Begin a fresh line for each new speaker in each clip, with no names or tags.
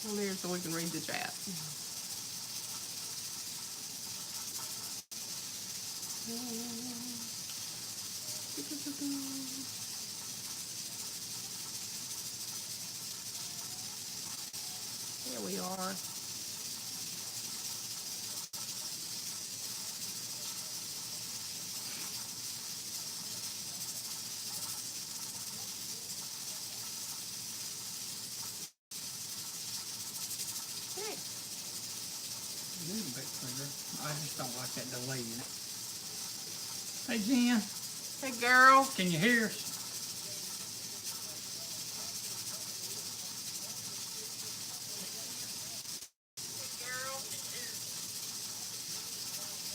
on here so we can read the chat. Here we are.
A little bit clearer. I just don't like that delay in it. Hey, Jen.
Hey, girl.
Can you hear us?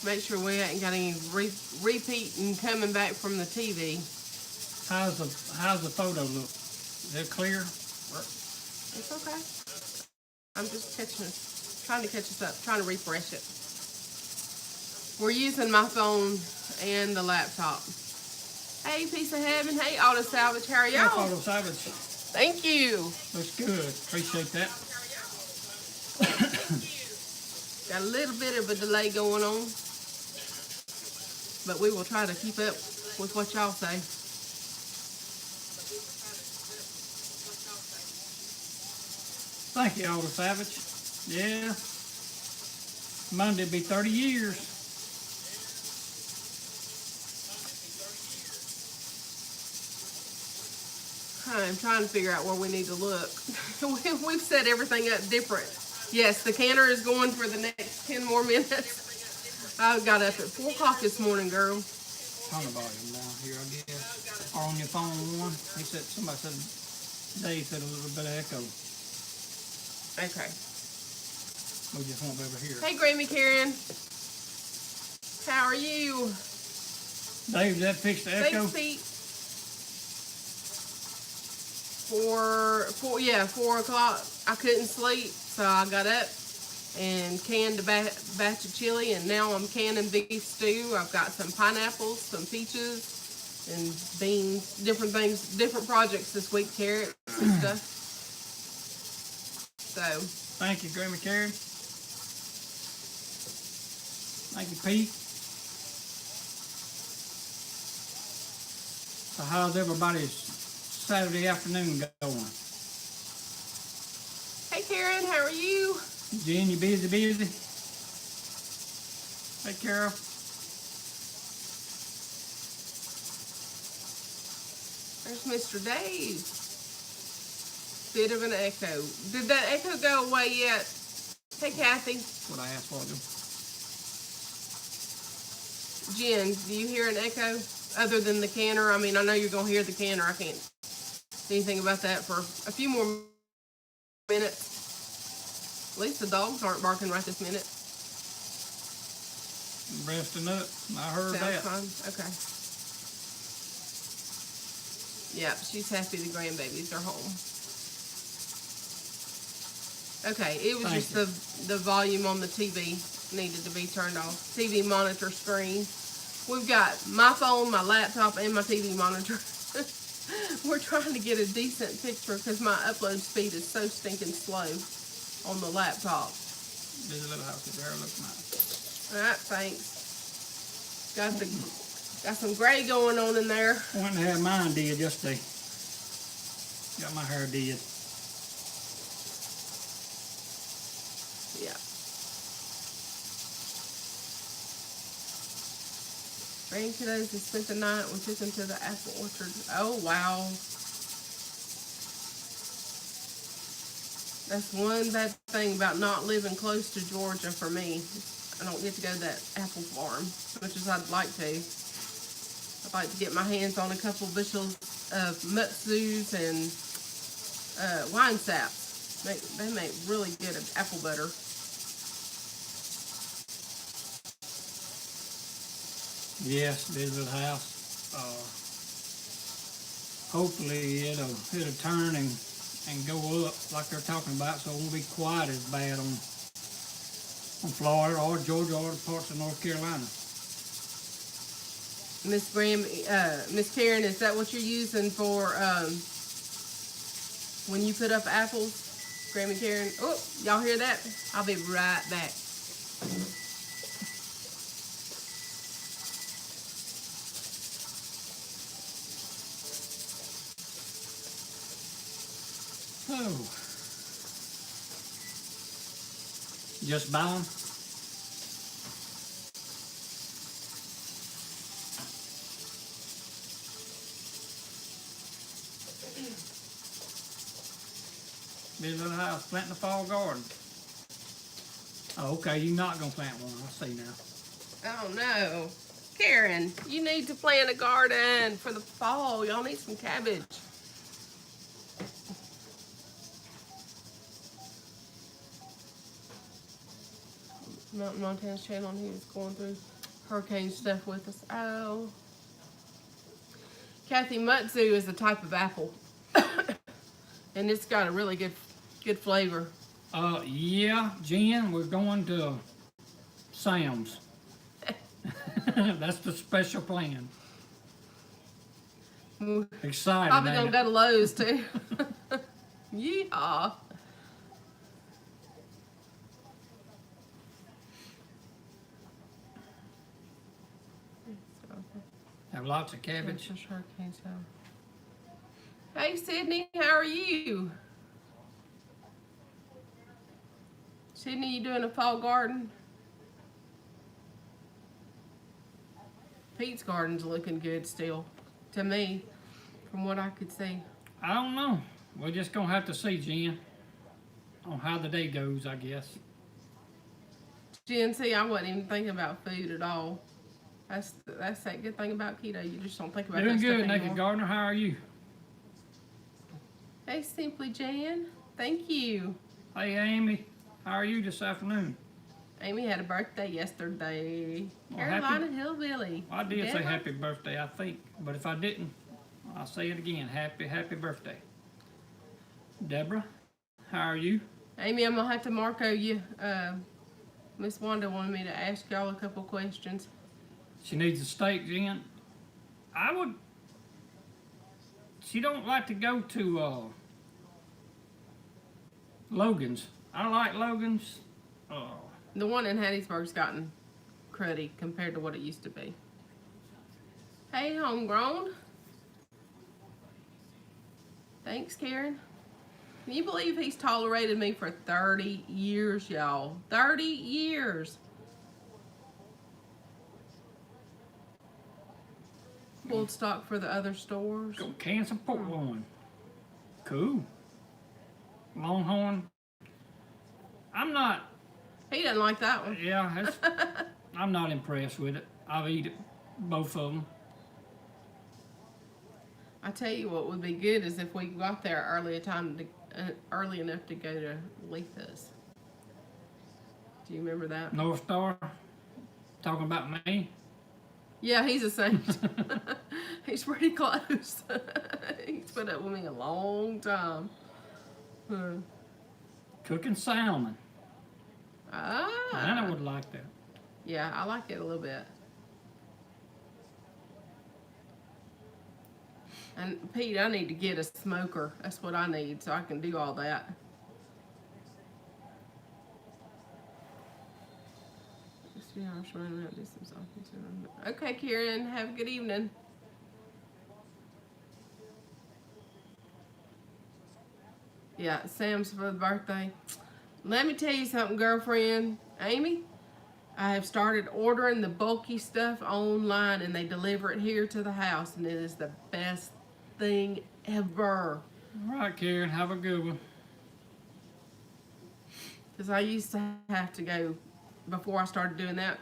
Make sure we ain't got any repeating coming back from the TV.
How's the photo look? Is it clear?
It's okay. I'm just trying to catch us up, trying to refresh it. We're using my phone and the laptop. Hey, Piece of Heaven. Hey, Auto Salvage. How are y'all?
Hey, Auto Salvage.
Thank you.
Looks good. Appreciate that.
Got a little bit of a delay going on, but we will try to keep up with what y'all say.
Thank you, Auto Savage. Yeah. Monday will be 30 years.
I'm trying to figure out where we need to look. We've set everything up different. Yes, the canner is going for the next 10 more minutes. I got up at 4 o'clock this morning, girl.
Turn the volume down here, I guess. Or on your phone one. Somebody said, Dave said a little bit of echo.
Okay.
We just won't be able to hear.
Hey, Grammy Karen. How are you?
Dave, that fixed the echo?
Thanks, Pete. 4 o'clock. I couldn't sleep, so I got up and canned a batch of chili, and now I'm canning beef stew. I've got some pineapples, some peaches, and beans, different things, different projects this week, carrots and stuff. So.
Thank you, Grammy Karen. Thank you, Pete. So how's everybody's Saturday afternoon going?
Hey, Karen, how are you?
Jen, you busy? Hey, Carol.
There's Mr. Dave. Bit of an echo. Did that echo go away yet? Hey, Kathy.
That's what I asked for them.
Jen, do you hear an echo other than the canner? I mean, I know you're going to hear the canner. I can't do anything about that for a few more minutes. At least the dogs aren't barking right this minute.
Resting up. I heard that.
Sounds fine. Okay. Yep, she's happy the grandbabies are home. Okay, it was just the volume on the TV needed to be turned off. TV monitor screen. We've got my phone, my laptop, and my TV monitor. We're trying to get a decent picture because my upload speed is so stinking slow on the laptop.
There's a little house there. Looks nice.
Alright, thanks. Got some gray going on in there.
I went and had mine did yesterday. Got my hair did.
Yeah. Grandkiddos have spent the night. We took them to the apple orchard. Oh, wow. That's one bad thing about not living close to Georgia for me. I don't get to go to that apple farm as much as I'd like to. I'd like to get my hands on a couple bushels of mutsus and wine saps. They make really good apple butter.
Yes, this little house. Hopefully it'll turn and go up like they're talking about, so it won't be quite as bad on Florida or Georgia or parts of North Carolina.
Miss Karen, is that what you're using for when you put up apples? Grammy Karen. Oh, y'all hear that? I'll be right back.
Oh. Just buy them? Big little house, planting a fall garden. Oh, okay, you're not gonna plant one, I see now.
Oh no. Karen, you need to plant a garden for the fall. Y'all need some cabbage. Mountain Montana's channel, and he was going through hurricane stuff with us. Oh. Kathy, Mutsu is a type of apple. And it's got a really good flavor.
Yeah, Jen, we're going to Sam's. That's the special plan. Excited.
Probably
ain't
gonna
it?
go to Lowe's too. Yeehaw.
Have lots of cabbage.
Hey Sydney, how are you? Sydney, you doing a fall garden? Pete's garden's looking good still, to me, from what I could see.
I don't know. We're just gonna have to see, Jen, on how the day goes, I guess.
Jen, see, I wasn't even thinking about food at all. That's that good thing about keto. You just don't think about
Doing
that stuff
good, Naked
anymore.
Gardener. How are you?
Hey, Simply Jan. Thank you.
Hey, Amy. How are you this afternoon?
Amy had a birthday yesterday.
Well,
Carolina Hillbilly.
I did say
Deborah?
happy birthday, I think. But if I didn't, I'll say it again. Happy birthday. Deborah, how are you?
Amy, I'm going to have to Marco you. Miss Wanda wanted me to ask y'all a couple questions.
She needs a steak, Jen. She don't like to go to Logan's. I like Logan's.
The one in Hattiesburg's gotten cruddy compared to what it used to be. Hey, homegrown. Thanks, Karen. Can you believe he's tolerated me for 30 years, y'all? 30 years. Pulled stock for the other stores.
Go can some pork loin. Cool. Longhorn. I'm not.
He doesn't like that one.
Yeah, I'm not impressed with it. I've eaten both of them.
I tell you what would be good is if we got there early enough to go to Letha's. Do you remember that?
North Star. Talking about me.
Yeah, he's a saint. He's pretty close. He's put up with me a long time.
Cooking salmon.
Ah.
Anna would like that.
Yeah, I like it a little bit. And Pete, I need to get a smoker. That's what I need so I can do all that. Okay, Karen, have a good evening. Yeah, Sam's for the birthday. Let me tell you something, girlfriend. Amy, I have started ordering the bulky stuff online and they deliver it here to the house and it is the best thing ever.
All right, Karen, have a good one.
Because I used to have to go, before I started doing that,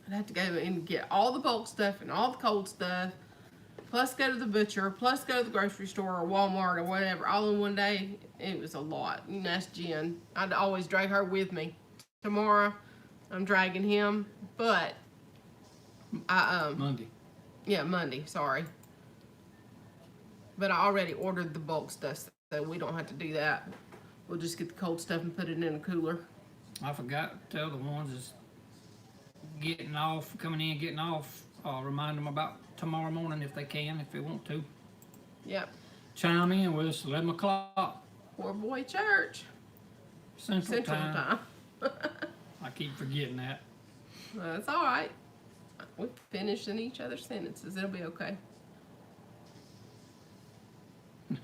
I'd have to go and get all the bulk stuff and all the cold stuff, plus go to the butcher, plus go to the grocery store or Walmart or whatever, all in one day. It was a lot. And that's Jen. I'd always drag her with me. Tomorrow, I'm dragging him, but
Monday.
Yeah, Monday, sorry. But I already ordered the bulk stuff, so we don't have to do that. We'll just get the cold stuff and put it in a cooler.
I forgot to tell the ones that's coming in, getting off, remind them about tomorrow morning if they can, if they want to.
Yep.
Chime in with us 11 o'clock.
PoorBoy Church.
Central
Time.
I keep forgetting that.
That's all right. We're finishing each other's sentences. It'll be okay.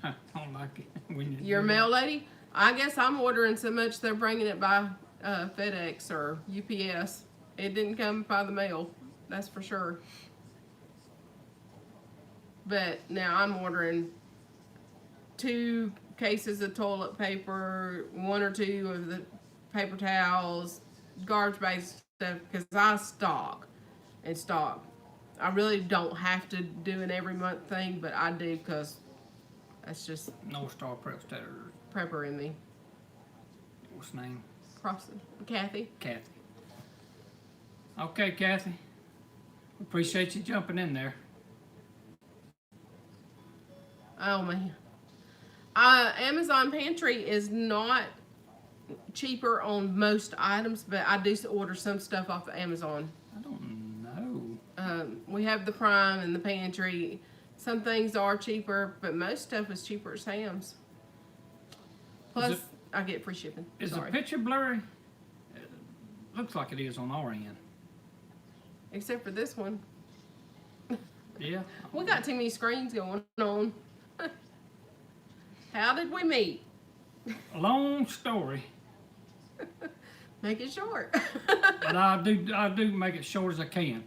I don't like it when you
Your
do
mail lady? I guess I'm ordering so much they're bringing it by FedEx or UPS. It didn't come by the mail, that's for sure. But now I'm ordering 2 cases of toilet paper, 1 or 2 of the paper towels, garbage based stuff, because I stock. I really don't have to do an every month thing, but I do because that's just
that. North Star Prep Stetter.
prepper in me.
What's the name?
Kathy.
Kathy. Okay, Kathy. Appreciate you jumping in there.
Oh man. Amazon Pantry is not cheaper on most items, but I do order some stuff off of Amazon.
I don't know.
We have the Prime and the Pantry. Some things are cheaper, but most stuff is cheaper at Sam's. Plus, I get free shipping.
Is the picture blurry? It looks like it is on our end.
Except for this one.
Yeah.
We got too many screens going on. How did we meet?
Long story.
Make it short.
But I do make it short as I can.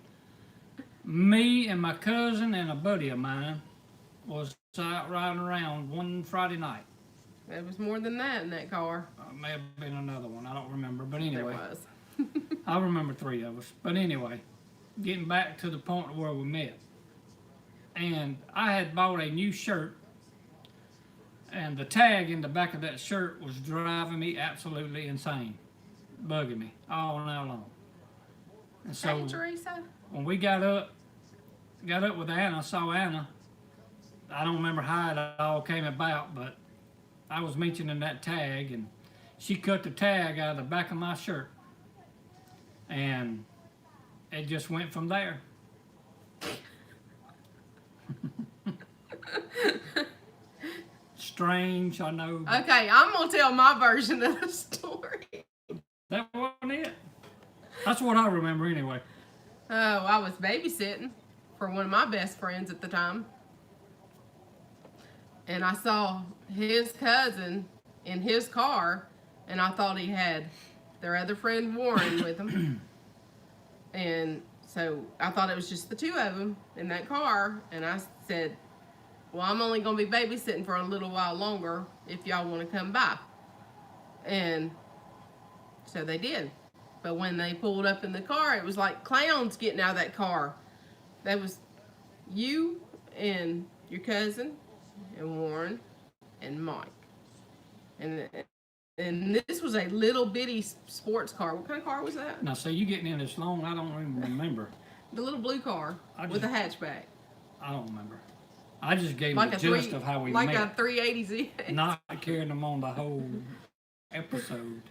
Me and my cousin and a buddy of mine was out riding around one Friday night.
There was more than that in that car.
May have been another one. I don't remember. But anyway.
There was.
I remember 3 of us. But anyway, getting back to the point where we met. And I had bought a new shirt. And the tag in the back of that shirt was driving me absolutely insane. Bugging me all night long. And so
Hey, Teresa.
when we got up with Anna, saw Anna, I don't remember how it all came about, but I was mentioning that tag, and she cut the tag out of the back of my shirt. And it just went from there. Strange, I know.
Okay, I'm going to tell my version of the story.
That wasn't it. That's what I remember anyway.
Oh, I was babysitting for one of my best friends at the time. And I saw his cousin in his car, and I thought he had their other friend Warren with him. And so I thought it was just the 2 of them in that car. And I said, well, I'm only going to be babysitting for a little while longer if y'all want to come by. And so they did. But when they pulled up in the car, it was like clowns getting out of that car. That was you and your cousin and Warren and Mike. And this was a little bitty sports car. What kind of car was that?
Now, so you getting in this long, I don't even remember.
The little blue car with a hatchback.
I don't remember. I just gave
Like
the gist of how we met.
Like a 380Z.
Not carrying them on the whole episode.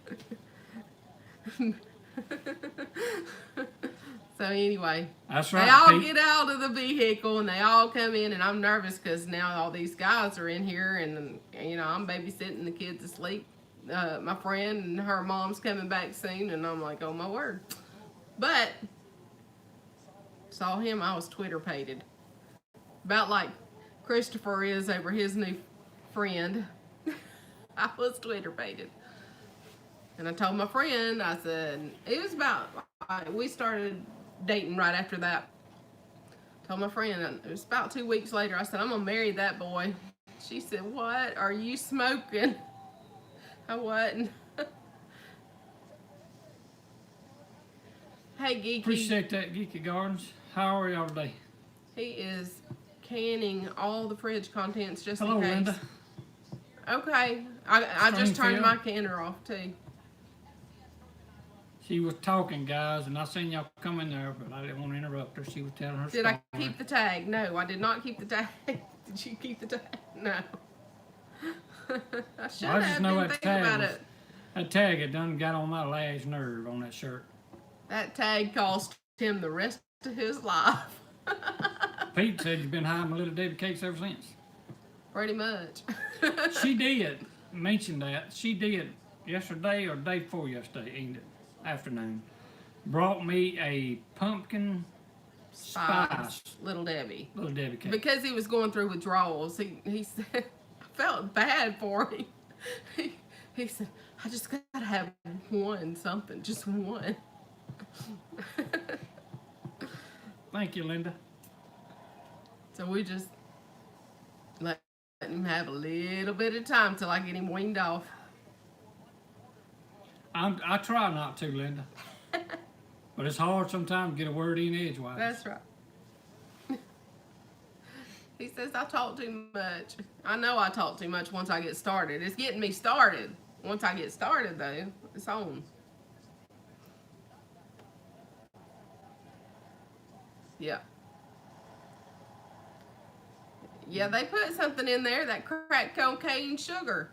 So anyway,
that's right.
They all
Pete.
get out of the vehicle and they all come in, and I'm nervous because now all these guys are in here, and you know I'm babysitting the kids asleep. My friend and her mom's coming back soon, and I'm like, oh my word! But saw him, I was Twitter-pated, about like Christopher is over his new friend. I was Twitter-pated. And I told my friend, I said, it was about, we started dating right after that. Told my friend, it was about 2 weeks later, I said, I'm going to marry that boy. She said, what? Are you smoking? I wasn't. Hey, Geeky.
Appreciate that, Geeky Gardens. How are y'all today?
He is canning all the fridge contents just
Hello,
in case.
Linda.
Okay. I just turned
Springfield.
my canner off, too.
She was talking, guys, and I seen y'all come in there, but I didn't want to interrupt her. She was telling her
Did
story.
I keep the tag? No, I did not keep the tag. Did you keep the tag? No. I should
Well, I just
have
know
been
that
thinking about
tag
it.
That tag had done got on my last nerve on that shirt.
That tag cost him the rest of his life.
Pete said you've been hiding my little Debbie cakes ever since.
Pretty much.
She did mention that. She did yesterday or day before yesterday, afternoon, brought me a pumpkin spice
Little Debbie.
Little Debbie cake.
Because he was going through withdrawals, he said, I felt bad for him. He said, I just gotta have one, something, just one.
Thank you, Linda.
So we just let him have a little bit of time till I get him weaned off.
I try not to, Linda. But it's hard sometimes to get a word in edgewise.
That's right. He says I talk too much. I know I talk too much once I get started. It's getting me started. Once I get started, though, it's on. Yeah. Yeah, they put something in there, that crack cocaine sugar.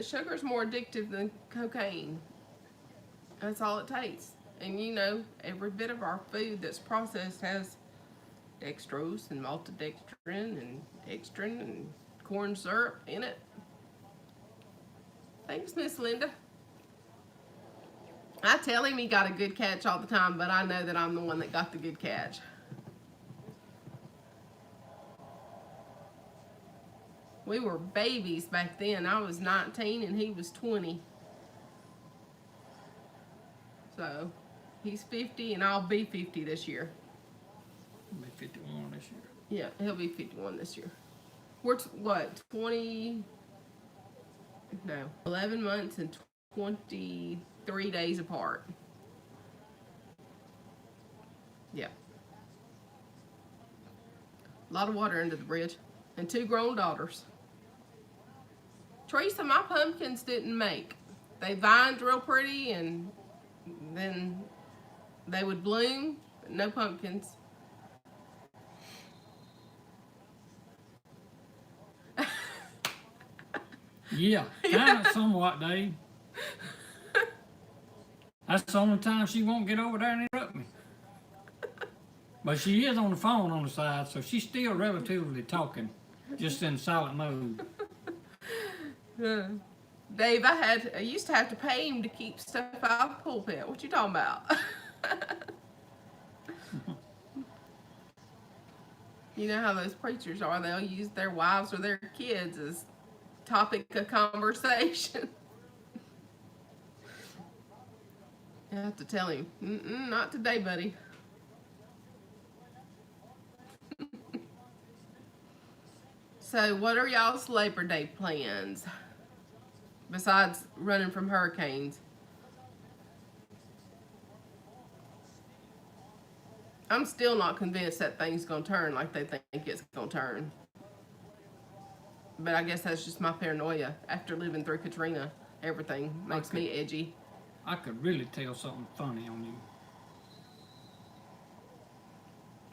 Sugar's more addictive than cocaine. That's all it takes. And you know, every bit of our food that's processed has dextrose and maltodextrin and dextrin and corn syrup in it. Thanks, Miss Linda. I tell him he got a good catch all the time, but I know that I'm the one that got the good catch. We were babies back then. I was 19 and he was 20. So, he's 50 and I'll be 50 this year.
He'll be 51 this year.
Yeah, he'll be 51 this year. We're, what, 20... No, 11 months and 23 days apart. Yeah. A lot of water under the bridge. And 2 grown daughters. Teresa, my pumpkins didn't make. They vined real pretty and then they would bloom, but no pumpkins.
Yeah, kind of somewhat, Dave. That's the only time she won't get over there and interrupt me. But she is on the phone on the side, so she's still relatively talking, just in silent mode.
Dave, I used to have to pay him to keep stuff out of the pulpit. What you talking about? You know how those preachers are. They'll use their wives or their kids as topic of conversation. I have to tell him, not today, buddy. So, what are y'all's Labor Day plans? Besides running from hurricanes. I'm still not convinced that thing's going to turn like they think it's going to turn. But I guess that's just my paranoia. After living through Katrina, everything makes me edgy.
I could really tell something funny on you.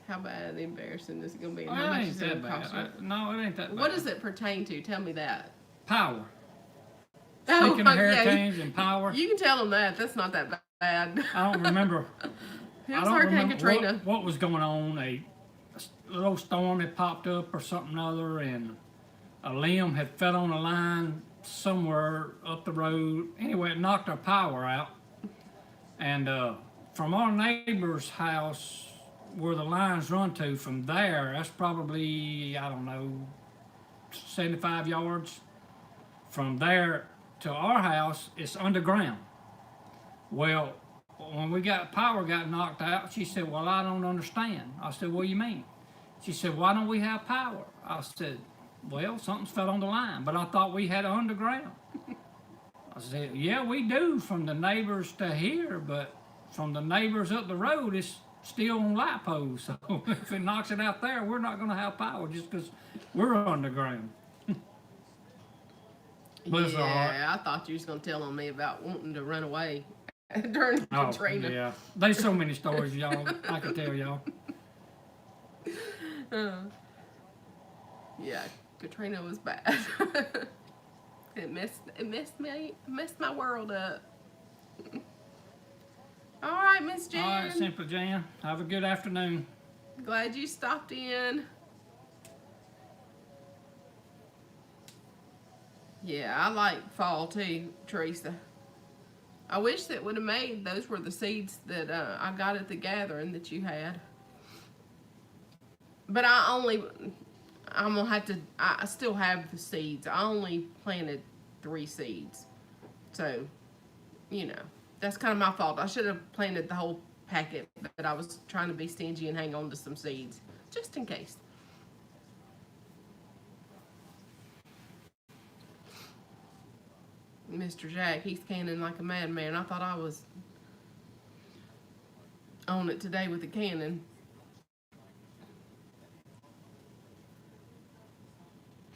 How bad embarrassing is it going to be?
Well,
How
it
much
ain't
is it
that
going to cost you?
bad. No, it ain't that bad.
What does it pertain to? Tell me that.
Power.
Oh,
Speaking of
yeah,
hurricanes and power,
You can tell them that. That's not that bad.
I don't remember.
It
I
was
don't
Hurricane
remember
Katrina.
what was going on. A little storm had popped up or something other, and a limb had fell on a line somewhere up the road. Anyway, it knocked our power out. And from our neighbor's house, where the lines run to, from there, that's probably, I don't know, 75 yards. From there to our house, it's underground. Well, when power got knocked out, she said, well, I don't understand. I said, what do you mean? She said, why don't we have power? I said, well, something's fell on the line, but I thought we had underground. I said, yeah, we do from the neighbors to here, but from the neighbors up the road, it's still on light poles. So if it knocks it out there, we're not going to have power just because we're underground. Bless her heart.
Yeah, I thought you was going to tell on me about wanting to run away during Katrina.
Yeah, there's so many stories, y'all. I can tell y'all.
Yeah, Katrina was bad. It messed my world up. All right, Miss Jan.
All right, Simple Jan. Have a good afternoon.
Glad you stopped in. Yeah, I like fall too, Teresa. I wish that would have made, those were the seeds that I got at the gathering that you had. But I'm gonna have to, I still have the seeds. I only planted 3 seeds. So, you know, that's kind of my fault. I should have planted the whole packet, but I was trying to be stingy and hang on to some seeds, just in case. Mr. Jack, he's canning like a madman. I thought I was on it today with the cannon.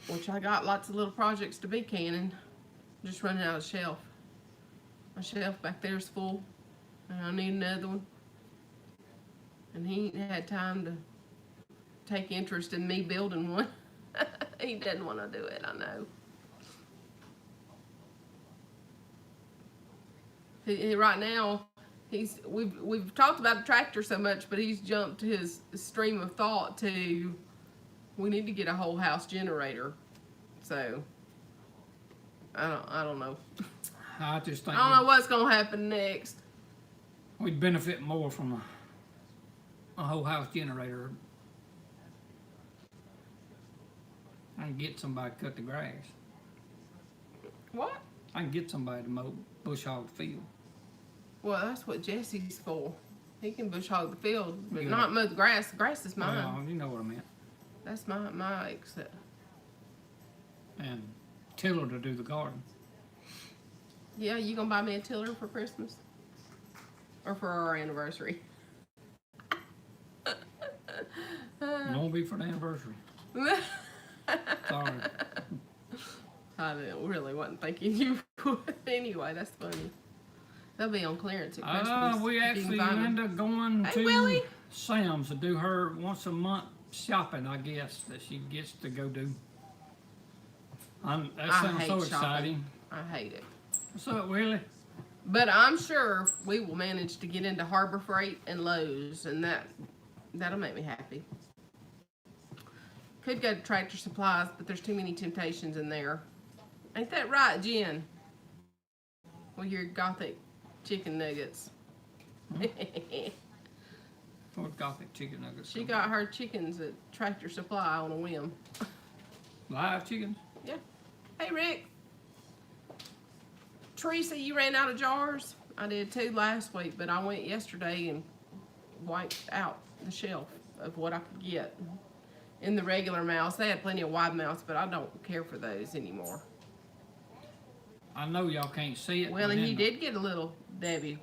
Which I got lots of little projects to be canning. Just running out of shelf. My shelf back there is full. And I need another one. And he ain't had time to take interest in me building one. He doesn't want to do it, I know. Right now, we've talked about the tractor so much, but he's jumped his stream of thought to, we need to get a whole house generator. So I don't know.
I just think
I don't know what's gonna happen next.
we'd benefit more from a whole house generator. I can get somebody to cut the grass.
What?
I can get somebody to mow bush hog the field.
Well, that's what Jesse's for. He can bush hog the field, but
Yeah.
not mow the grass. The grass is mine.
Well, you know what I meant.
That's my exit.
And tiller to do the garden.
Yeah, you gonna buy me a tiller for Christmas? Or for our anniversary?
It won't be for the anniversary. Sorry.
I wasn't thinking you would. Anyway, that's funny. They'll be on clearance at Christmas.
We
if you
actually
can find
end
them.
up going
Hey,
to
Willie.
Sam's to do her once a month shopping, I guess, that she gets to go do. That
I
sounds
hate
so
shopping.
exciting.
I hate it.
What's up, Willie?
But I'm sure we will manage to get into Harbor Freight and Lowe's, and that'll make me happy. Could go to Tractor Supplies, but there's too many temptations in there. Ain't that right, Jen? With your gothic chicken nuggets.
Or Gothic chicken nuggets.
She got her chickens at Tractor Supply on a whim.
Live chickens?
Yeah. Hey, Rick. Teresa, you ran out of jars? I did too last week, but I went yesterday and wiped out the shelf of what I could get. In the regular mouse, they had plenty of wide mouths, but I don't care for those anymore.
I know y'all can't see it.
Well,
but
and he
then-
did get a little Debbie.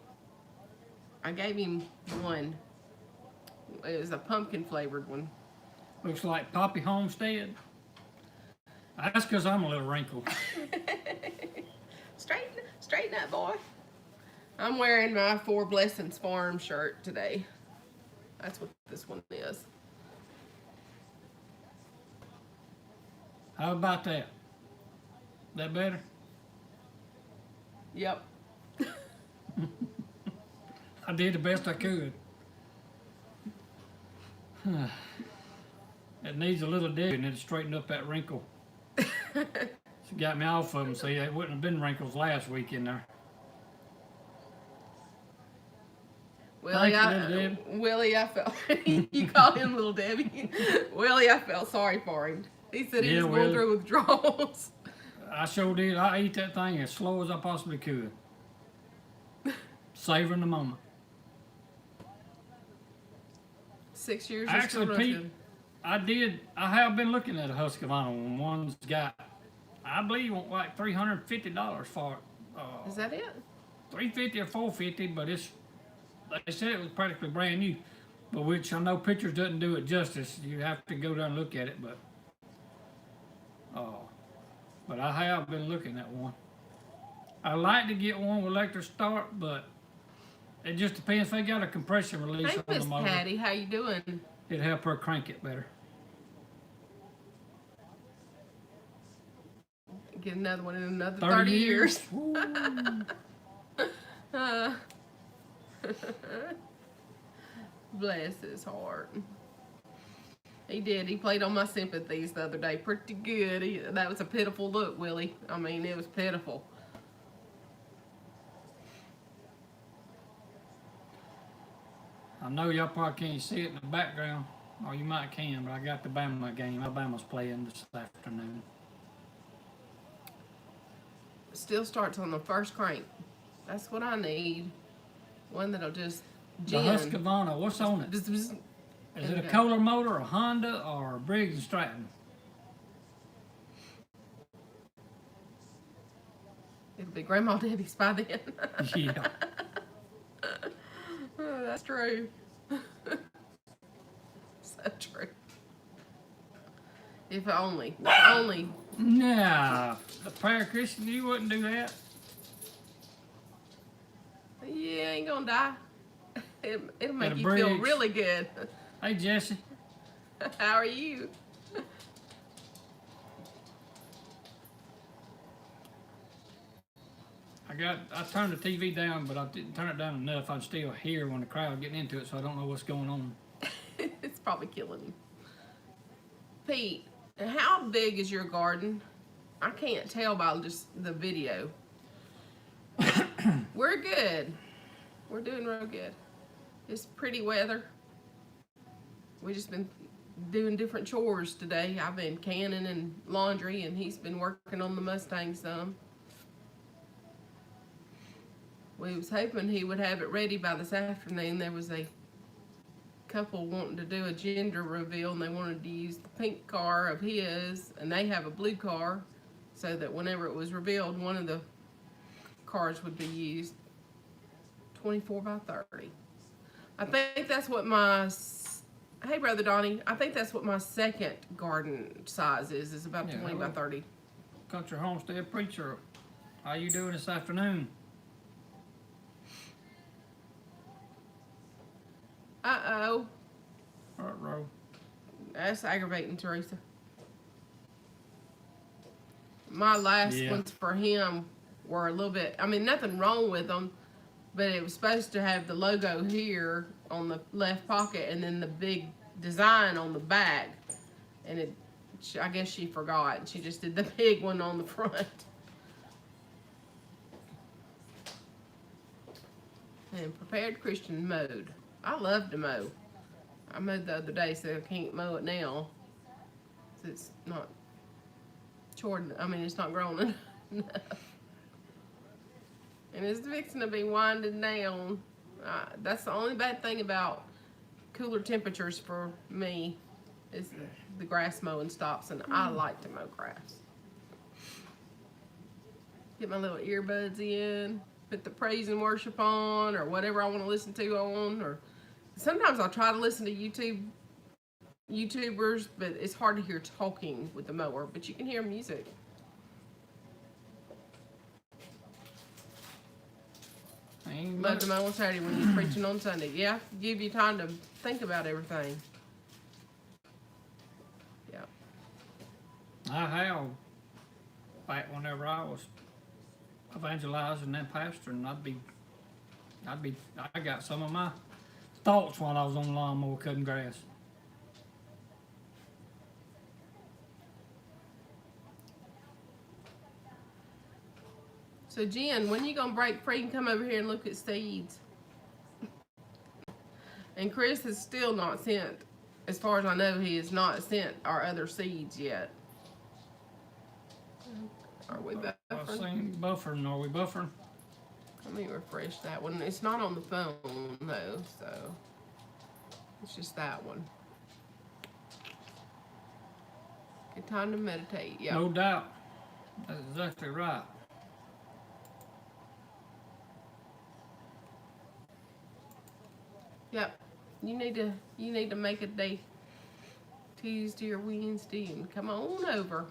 I gave him one. It was a pumpkin flavored one.
Looks like Poppy Homestead. That's because I'm a little wrinkled.
Straighten up, boy. I'm wearing my Four Blessings Farm shirt today. That's what this one is.
How about that? That better?
Yep.
I did the best I could. It needs a little dig and it'll straighten up that wrinkle. She got me off of them, see, there wouldn't have been wrinkles last week in there.
Willie,
Thank you, Little Debbie.
Willie, I felt you called him Little Debbie. Willie, I felt sorry for him. He said he
Yeah,
was going
Willie.
through withdrawals.
I sure did. I ate that thing as slow as I possibly could. Savoring the moment.
6 years.
Actually,
you're still
Pete,
roasting.
I have been looking at a Husqvarna one. One's got, I believe, like $350 for it.
Is that it?
$350 or $450, but they said it was practically brand new. But which I know pictures doesn't do it justice. You have to go down and look at it, but I have been looking at one. I like to get one with electric start, but it just depends if they got a compression release
Hey,
on the
Miss
motor.
Patty, how you doing?
It'd help her crank it better.
Get another one in another
30
years.
Woo.
Bless his heart. He did. He played on my sympathies the other day pretty good. That was a pitiful look, Willie. I mean, it was pitiful.
I know y'all probably can't see it in the background, or you might can, but I got the Bama game. Alabama's playing this afternoon.
Still starts on the first crank. That's what I need. One that'll just
The
gin.
Husqvarna, what's on it? Is it a Kohler motor, a Honda, or a Briggs and Stratton?
It'll be Grandma Debbie's by then.
Yeah.
Oh, that's true. So true. If only. If only.
Nah, the prayer Christian, you wouldn't do that.
Yeah, ain't gonna die. It'll make
Got a
you feel
Briggs.
really good.
Hey, Jesse.
How are you?
I turned the TV down, but I didn't turn it down enough. I'd still hear when the crowd getting into it, so I don't know what's going on.
It's probably killing him. Pete, how big is your garden? I can't tell by just the video. We're good. We're doing real good. It's pretty weather. We just been doing different chores today. I've been canning and laundry, and he's been working on the Mustang some. We was hoping he would have it ready by this afternoon. There was a couple wanting to do a gender reveal, and they wanted to use the pink car of his, and they have a blue car, so that whenever it was revealed, one of the cars would be used. 24 by 30. I think that's what my, hey Brother Donnie, I think that's what my second garden size is about 20 by 30.
Country Homestead Preacher, how you doing this afternoon?
Uh-oh.
Row.
That's aggravating, Teresa. My last ones for him were a little bit, I mean, nothing wrong with them, but it was supposed to have the logo here on the left pocket and then the big design on the back. And I guess she forgot. She just did the big one on the front. And prepared Christian mowed. I love to mow. I mowed the other day, so I can't mow it now. So it's not it's not growing enough. And it's fixing to be winding down. That's the only bad thing about cooler temperatures for me is the grass mowing stops, and I like to mow grass. Get my little earbuds in, put the praise and worship on, or whatever I want to listen to on, or sometimes I'll try to listen to YouTubers, but it's hard to hear talking with the mower, but you can hear music. Love to mow on Saturday when you're preaching on Sunday. Yeah, give you time to think about everything. Yeah.
I have, back whenever I was evangelizing and pastoring, I got some of my thoughts while I was on the lawnmower cutting grass.
So Jen, when you gonna break free and come over here and look at seeds? And Chris has still not sent, as far as I know, he has not sent our other seeds yet. Are we buffering?
I've seen buffering. Are we buffering?
Let me refresh that one. It's not on the phone though, so it's just that one. Good time to meditate. Yeah.
No doubt. That's exactly right.
Yep. You need to make a day, Tuesday or Wednesday, and come on over.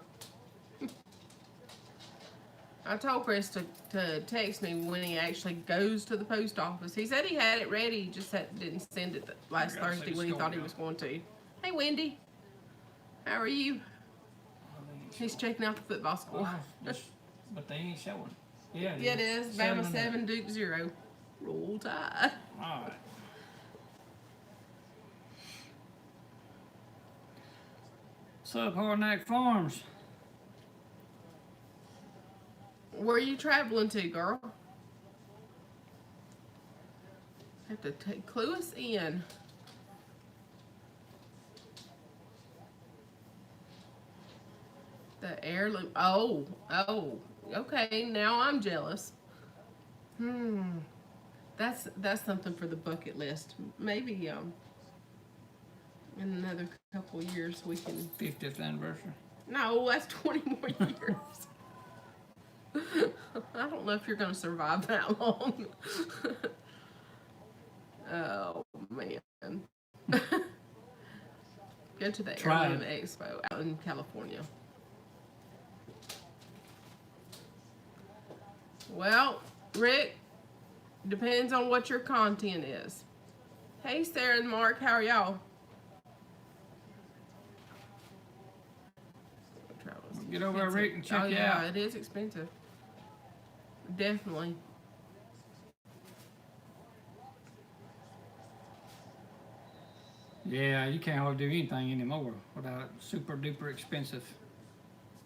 I told Chris to text me when he actually goes to the post office. He said he had it ready, he just didn't send it last Thursday when he thought he was going to. Hey, Wendy. How are you? He's checking out the football score.
But they ain't showing. Yeah,
it is. Bama 7, Duke 0. Roll Tide.
All right. What's up, Hardneck Farms?
Where are you traveling to, girl? Have to clue us in. The heirloom. Oh, okay. Now I'm jealous. That's something for the bucket list. Maybe in another couple years we can.
50th anniversary.
No, that's 20 more years. I don't know if you're gonna survive that long. Oh man. Go to the Heirloom Expo out in California. Well, Rick, depends on what your content is. Hey, Sarah and Mark, how are y'all?
Get over there, Rick, and check you out.
It is expensive. Definitely.
Yeah, you can't hardly do anything anymore without super duper expensive.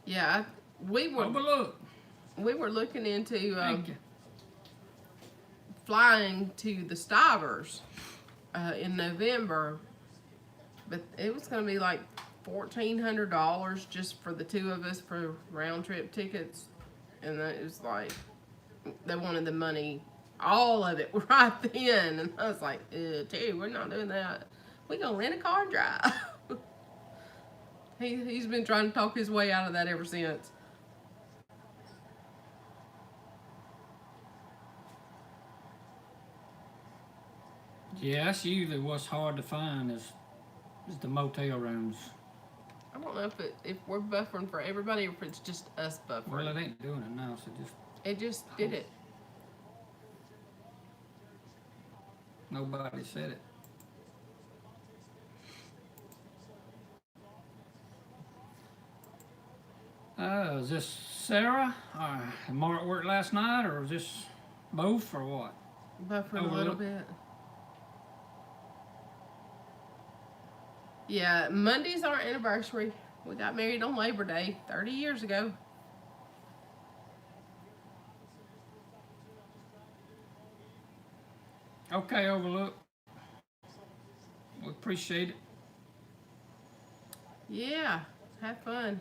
Yeah, we were looking into flying to the Stivers in November, but it was going to be like $1,400 just for the two of us for round trip tickets, and it was like they wanted the money, all of it right then, and I was like, Terry, we're not doing that. We're gonna rent a car and drive. He's been trying to talk his way out of that ever since.
Yeah, that's usually what's hard to find is the motel rooms.
I don't know if we're buffering for everybody or if it's just us buffering.
Well, it ain't doing it now, so
it just did it.
Nobody said it. Is this Sarah? Mark worked last night, or is this both, or what?
Buffering a little bit. Yeah, Monday's our anniversary. We got married on Labor Day 30 years ago.
Okay, Overlook. We appreciate it.
Yeah, have fun.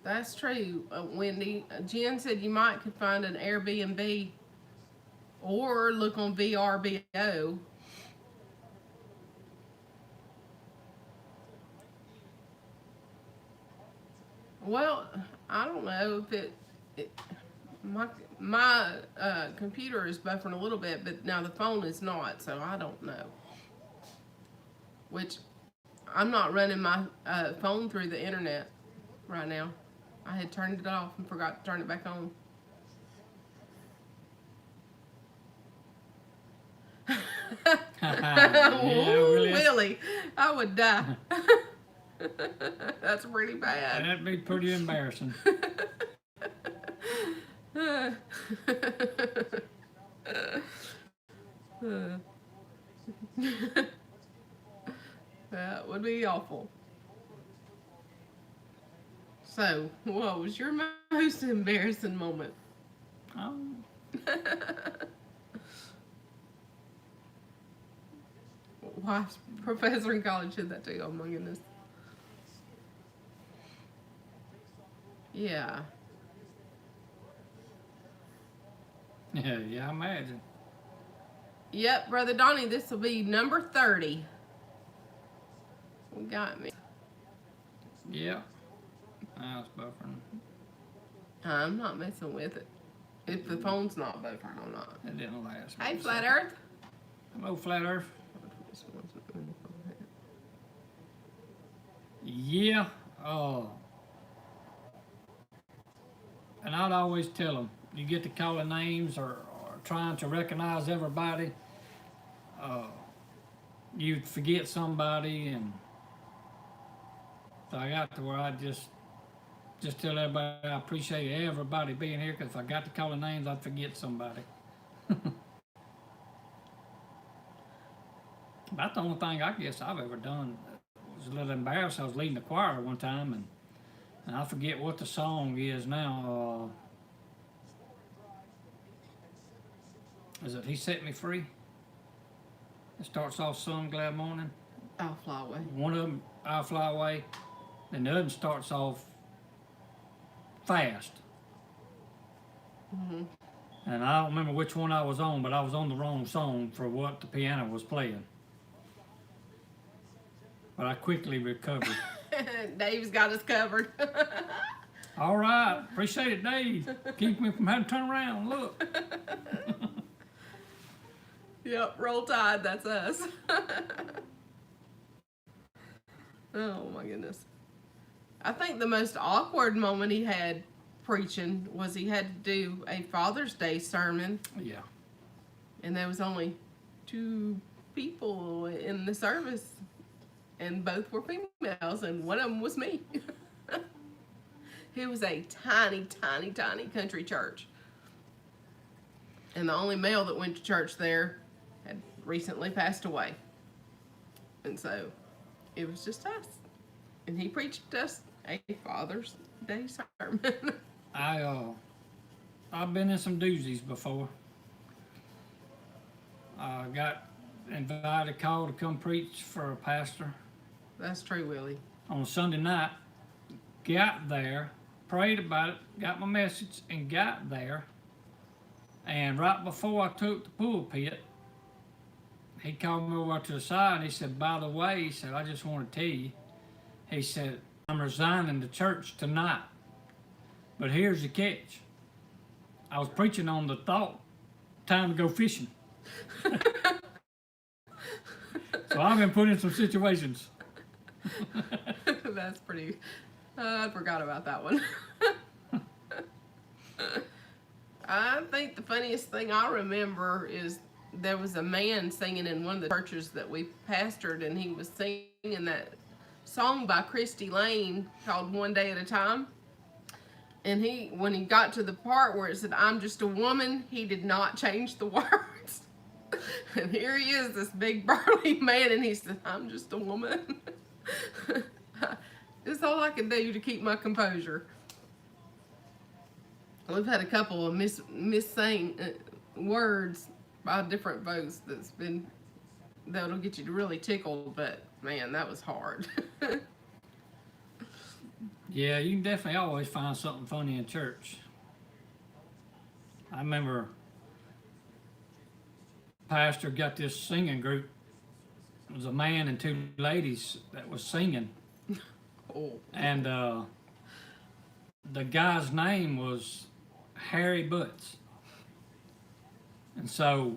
That's true, Wendy. Jen said you might could find an Airbnb or look on VRBO. Well, I don't know if my computer is buffering a little bit, but now the phone is not, so I don't know. Which I'm not running my phone through the internet right now. I had turned it off and forgot to turn it back on.
Yeah,
Willie, I would die. That's pretty bad.
That'd be pretty embarrassing.
That would be awful. So, what was your most embarrassing moment? Wife's professor in college said that too. Oh my goodness. Yeah.
Yeah, I imagine.
Yep, Brother Donnie, this will be number 30. You got me.
Yeah. I was buffering.
I'm not messing with it. If the phone's not buffering, I'm not.
It didn't last.
Hey, Flat Earth.
Hello, Flat Earth. Yeah. And I'd always tell them, you get to calling names or trying to recognize everybody, you'd forget somebody, and so I got to where I just tell everybody I appreciate everybody being here, because if I got to calling names, I'd forget somebody. About the only thing I guess I've ever done. Was a little embarrassed. I was leading the choir one time, and I forget what the song is now. Is it He Set Me Free? It starts off Sun Glad Morning.
I'll fly away.
One of them, I'll Fly Away. And the other one starts off Fast.
Mm-hmm.
And I don't remember which one I was on, but I was on the wrong song for what the piano was playing. But I quickly recovered.
Dave's got us covered.
All right. Appreciate it, Dave. Keep me from having to turn around and look.
Yep, roll tide, that's us. Oh my goodness. I think the most awkward moment he had preaching was he had to do a Father's Day sermon,
Yeah.
and there was only 2 people in the service, and both were females, and one of them was me. It was a tiny, tiny, tiny country church. And the only male that went to church there had recently passed away. And so it was just us. And he preached us a Father's Day sermon.
I've been in some doozies before. I got invited, called to come preach for a pastor
That's true, Willie.
on Sunday night. Got there, prayed about it, got my message, and got there. And right before I took the pulpit, he called me over to the side and he said, by the way, he said, I just want to tell you, he said, I'm resigning the church tonight. But here's the catch. I was preaching on the thought, time to go fishing. So I've been put in some situations.
That's pretty. I forgot about that one. I think the funniest thing I remember is there was a man singing in one of the churches that we pastored, and he was singing that song by Christy Lane called One Day at a Time. And when he got to the part where it said, I'm just a woman, he did not change the words. And here he is, this big burly man, and he said, I'm just a woman. It's all I can do to keep my composure. We've had a couple of missaying words by different folks that'll get you really tickled, but man, that was hard.
Yeah, you can definitely always find something funny in church. I remember pastor got this singing group. It was a man and 2 ladies that was singing.
Oh.
And the guy's name was Harry Butts. And so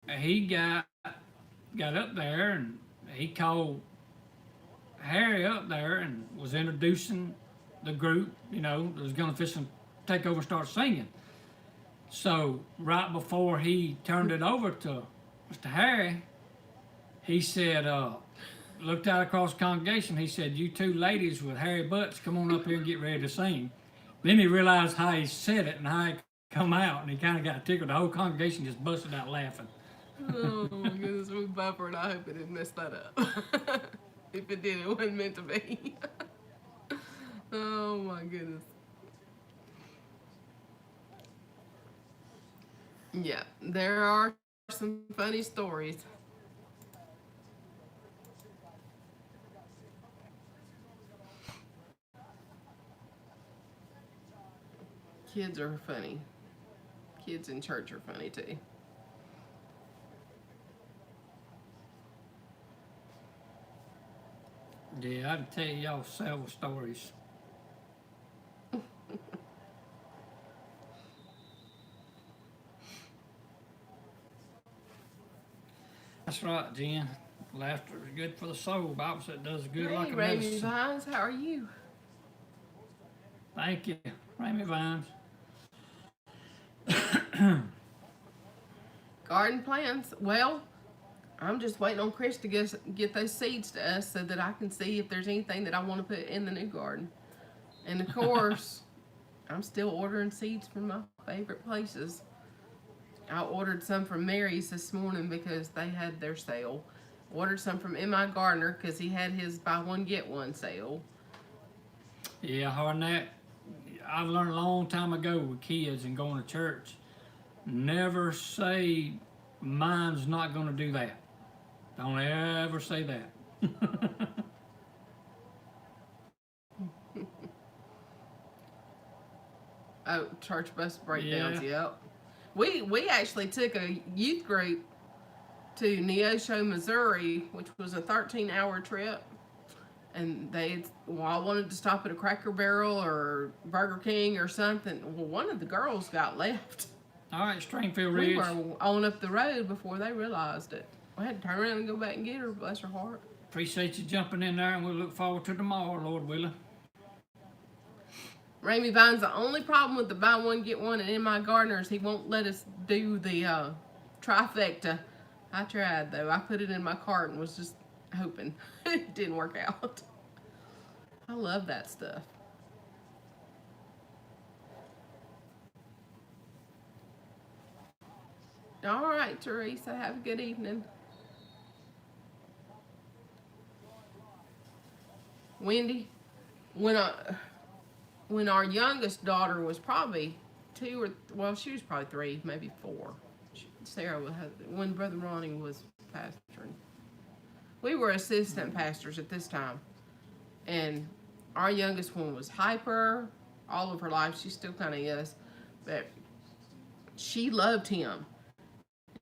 he got up there and he called Harry up there and was introducing the group, that was going to take over and start singing. So right before he turned it over to Mr. Harry, he said, looked out across the congregation, he said, you 2 ladies with Harry Butts, come on up here and get ready to sing. Then he realized how he said it and how it come out, and he kind of got tickled. The whole congregation just busted out laughing.
Oh my goodness, we buffered. I hope it didn't mess that up. If it did, it wasn't meant to be. Oh my goodness. Yeah, there are some funny stories. Kids are funny. Kids in church are funny too.
Yeah, I can tell y'all several stories. That's right, Jen. Laughter is good for the soul. Bible said it does good like a
Rainy
medicine.
Vines, how are you?
Thank you, Rainy Vines.
Garden plants. Well, I'm just waiting on Chris to get those seeds to us so that I can see if there's anything that I want to put in the new garden. And of course, I'm still ordering seeds from my favorite places. I ordered some from Mary's this morning because they had their sale. Ordered some from M.I. Gardner because he had his buy one get one sale.
Yeah, hard than that. I've learned a long time ago with kids and going to church, never say mine's not going to do that. Don't ever say that.
Oh, church bus breakdowns,
Yeah.
yep. We actually took a youth group to Neosho, Missouri, which was a 13-hour trip. And they all wanted to stop at a Cracker Barrel or Burger King or something. Well, one of the girls got left.
All right, Stringfield
We
Ridge.
were on up the road before they realized it. We had to turn around and go back and get her, bless her heart.
Appreciate you jumping in there, and we'll look forward to tomorrow, Lord willing.
Ramey Vine's the only problem with the buy one get one at M.I. Gardner's. He won't let us do the trifecta. I tried though. I put it in my cart and was just hoping it didn't work out. I love that stuff. All right, Teresa. Have a good evening. Wendy, when our youngest daughter was probably 2 or, well, she was probably 3, maybe 4. Sarah was, when Brother Ronnie was pastoring. We were assistant pastors at this time. And our youngest one was hyper all of her life. She still kind of is. But she loved him.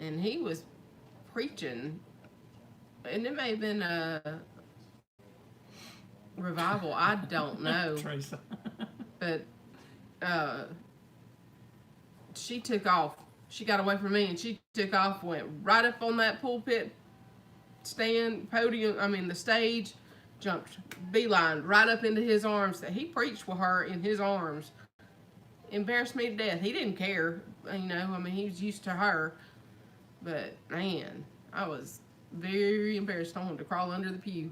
And he was preaching. And it may have been a revival. I don't know.
Teresa.
But she took off. She got away from me and she took off, went right up on that pulpit stand, the stage, jumped beeline right up into his arms. He preached with her in his arms. Embarrassed me to death. He didn't care, he was used to her. But man, I was very embarrassed. I wanted to crawl under the pew.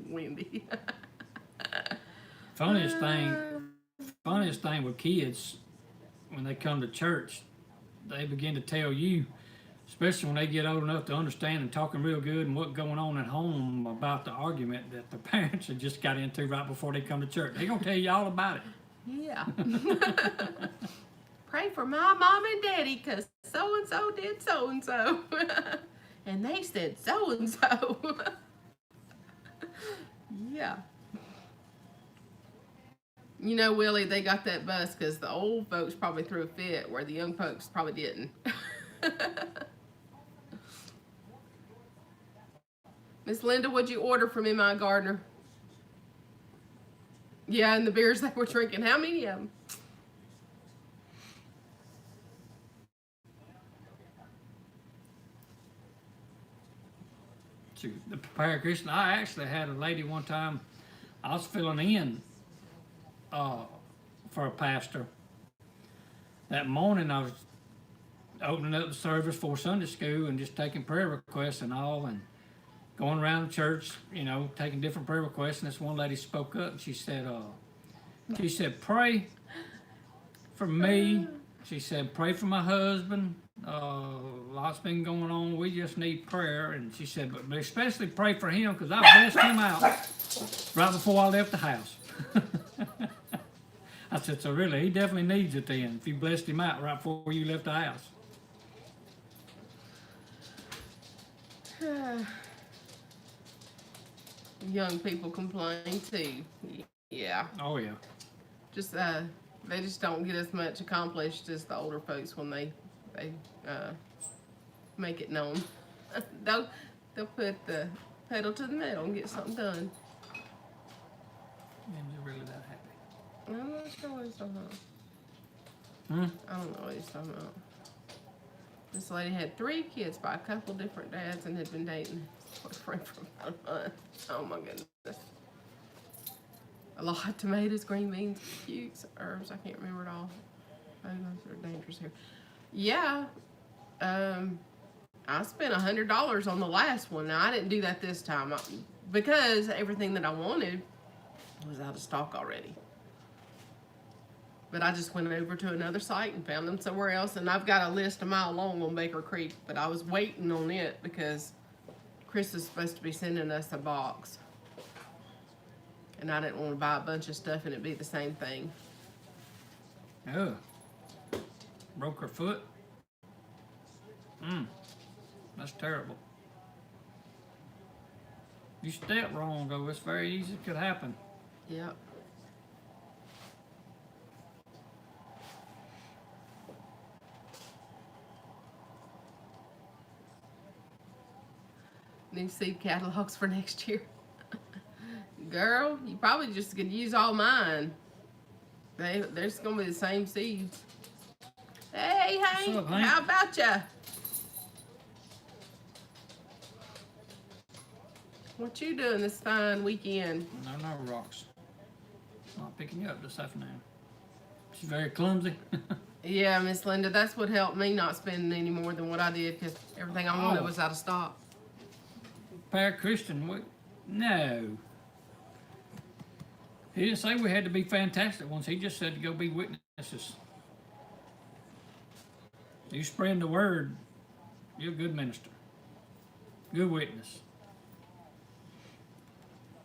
Wendy.
Funniest thing with kids, when they come to church, they begin to tell you, especially when they get old enough to understand and talking real good and what's going on at home, about the argument that the parents had just got into right before they come to church. They're going to tell you all about it.
Yeah. Pray for my mom and daddy because so-and-so did so-and-so. And they said so-and-so. Yeah. Willie, they got that bus because the old folks probably threw a fit where the young folks probably didn't. Miss Linda, what'd you order from M.I. Gardner? Yeah, and the beers they were drinking. How many of them?
The Prepare Christian, I actually had a lady one time, I was filling in for a pastor. That morning I was opening up the service for Sunday school and just taking prayer requests and all, and going around the church, taking different prayer requests. And this one lady spoke up and she said, pray for me. She said, pray for my husband. Lots been going on. We just need prayer. And she said, but especially pray for him because I blessed him out right before I left the house. I said, so really, he definitely needs it then if you blessed him out right before you left the house.
Young people complain too. Yeah.
Oh yeah.
Just they just don't get as much accomplished as the older folks when they make it known. they'll put the pedal to the metal and get something done.
Mimsy really that happy.
I'm not sure what he's talking about. I don't know what he's talking about. This lady had 3 kids by a couple different dads and had been dating his boyfriend for about a month. Oh my goodness. A lot of tomatoes, green beans, cukes, herbs. I can't remember it all. Oh, those are dangerous here. Yeah. I spent $100 on the last one. Now, I didn't do that this time because everything that I wanted was out of stock already. But I just went over to another site and found them somewhere else. And I've got a list a mile long on Baker Creek, but I was waiting on it because Chris is supposed to be sending us a box. And I didn't want to buy a bunch of stuff and it be the same thing.
Oh. Broke her foot? That's terrible. You step wrong, though. It's very easy. It could happen.
Yep. New seed catalogs for next year. Girl, you probably just could use all mine. There's gonna be the same seeds. Hey, Hank,
up, Hank?
how about ya? What you doing this fine weekend?
No rocks. Not picking you up this afternoon. She's very clumsy.
Yeah, Miss Linda, that's what helped me not spending any more than what I did because everything I wanted was out of stock.
Christian, no. He didn't say we had to be fantastic ones. He just said to go be witnesses. You spreading the word, you're a good minister. Good witness.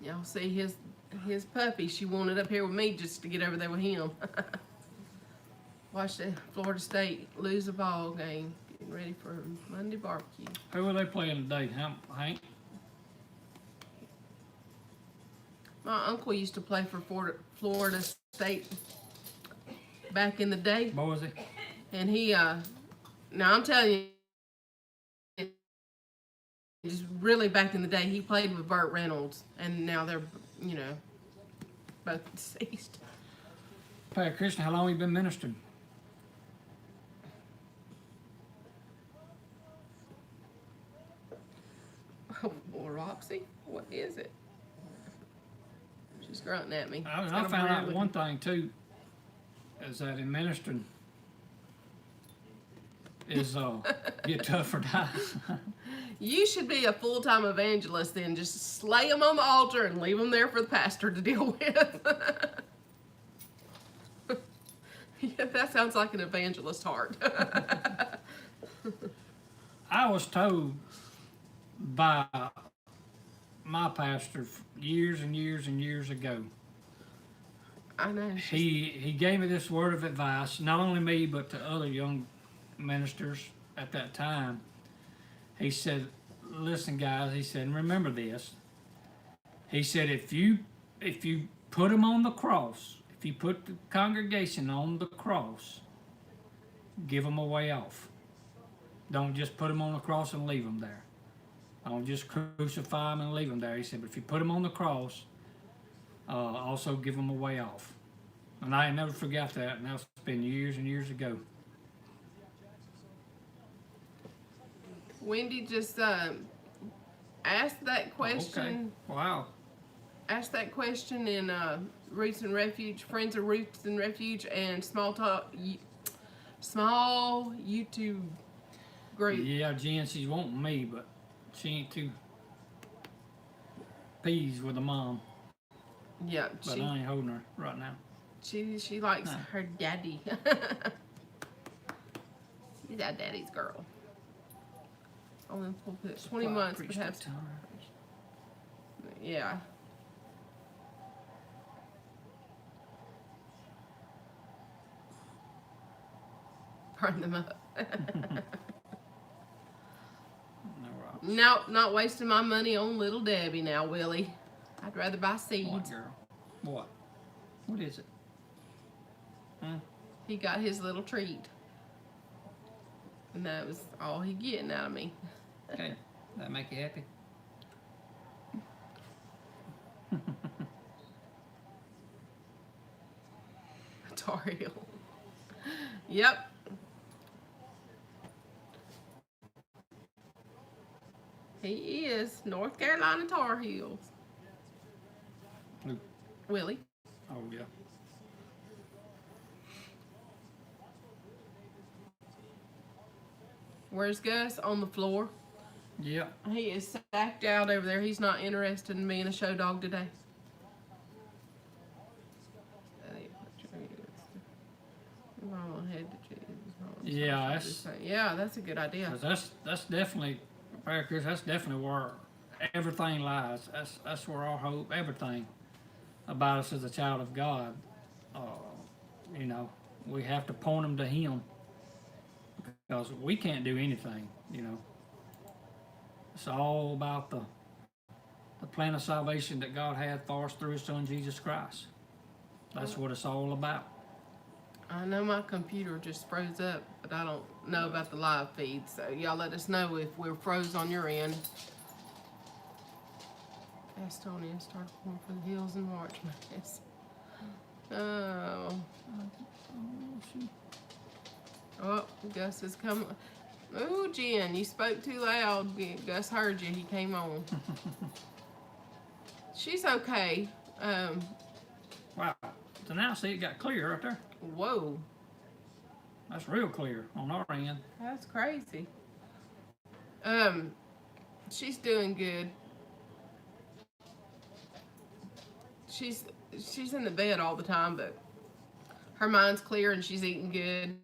Y'all see his puppy. She wanted up here with me just to get over there with him. Watched the Florida State lose a ball game. Getting ready for Monday barbecue.
Who are they playing today, Hank?
My uncle used to play for Florida State back in the day.
What was he?
And he, now I'm telling you, just really back in the day, he played with Burt Reynolds. And now they're, you know, both deceased.
Christian, how long have you been ministering?
Oh, boy, Roxy, what is it? She's grunting at me.
I found out one thing too, is that in ministering is get tougher times.
You should be a full-time evangelist then. Just slay them on the altar and leave them there for the pastor to deal with. Yeah, that sounds like an evangelist heart.
I was told by my pastor years and years and years ago.
I know.
He gave me this word of advice, not only me but to other young ministers at that time. He said, "Listen, guys," he said, "and remember this." He said, "If you put them on the cross, if you put the congregation on the cross, give them a way off. Don't just put them on the cross and leave them there. Don't just crucify them and leave them there." He said, "But if you put them on the cross, also give them a way off." And I never forgot that, and that's been years and years ago.
Wendy just asked that question.
Okay. Wow.
Asked that question in Roots and Refuge, Friends of Roots and Refuge, and small YouTube group.
Yeah, Jen, she's wanting me, but she ain't too pleased with the mom.
Yeah,
But I ain't holding her right now.
She likes her daddy. She's our daddy's girl. Only 20 months, perhaps. Yeah. Burn them up. No, not wasting my money on Little Debbie now, Willie. I'd rather buy seeds.
What, girl? What? What is it?
He got his little treat. And that was all he getting out of me.
Okay, that make you happy?
Tar Heel. Yep. He is North Carolina Tar Heels.
Who?
Willie.
Oh, yeah.
Where's Gus? On the floor.
Yeah.
He is sacked out over there. He's not interested in being a show dog today.
Yeah, that's
yeah, that's a good idea.
'cause that's definitely, Chris, that's definitely where everything lies. That's where our hope, everything about us as a child of God. Uh, you know, we have to point them to Him because we can't do anything. You know, it's all about the plan of salvation that God had for us through His Son Jesus Christ. That's what it's all about.
I know my computer just froze up, but I don't know about the live feed, so y'all let us know if we're froze on your end. Estonia started going for the hills and March Madness. Oh. Oh, Gus is coming. Oh, Jen, you spoke too loud. Gus heard you. He came on. She's okay.
Wow. So now see it got clear right there.
Whoa.
That's real clear on our end.
That's crazy. She's doing good. She's in the bed all the time, but her mind's clear and she's eating good.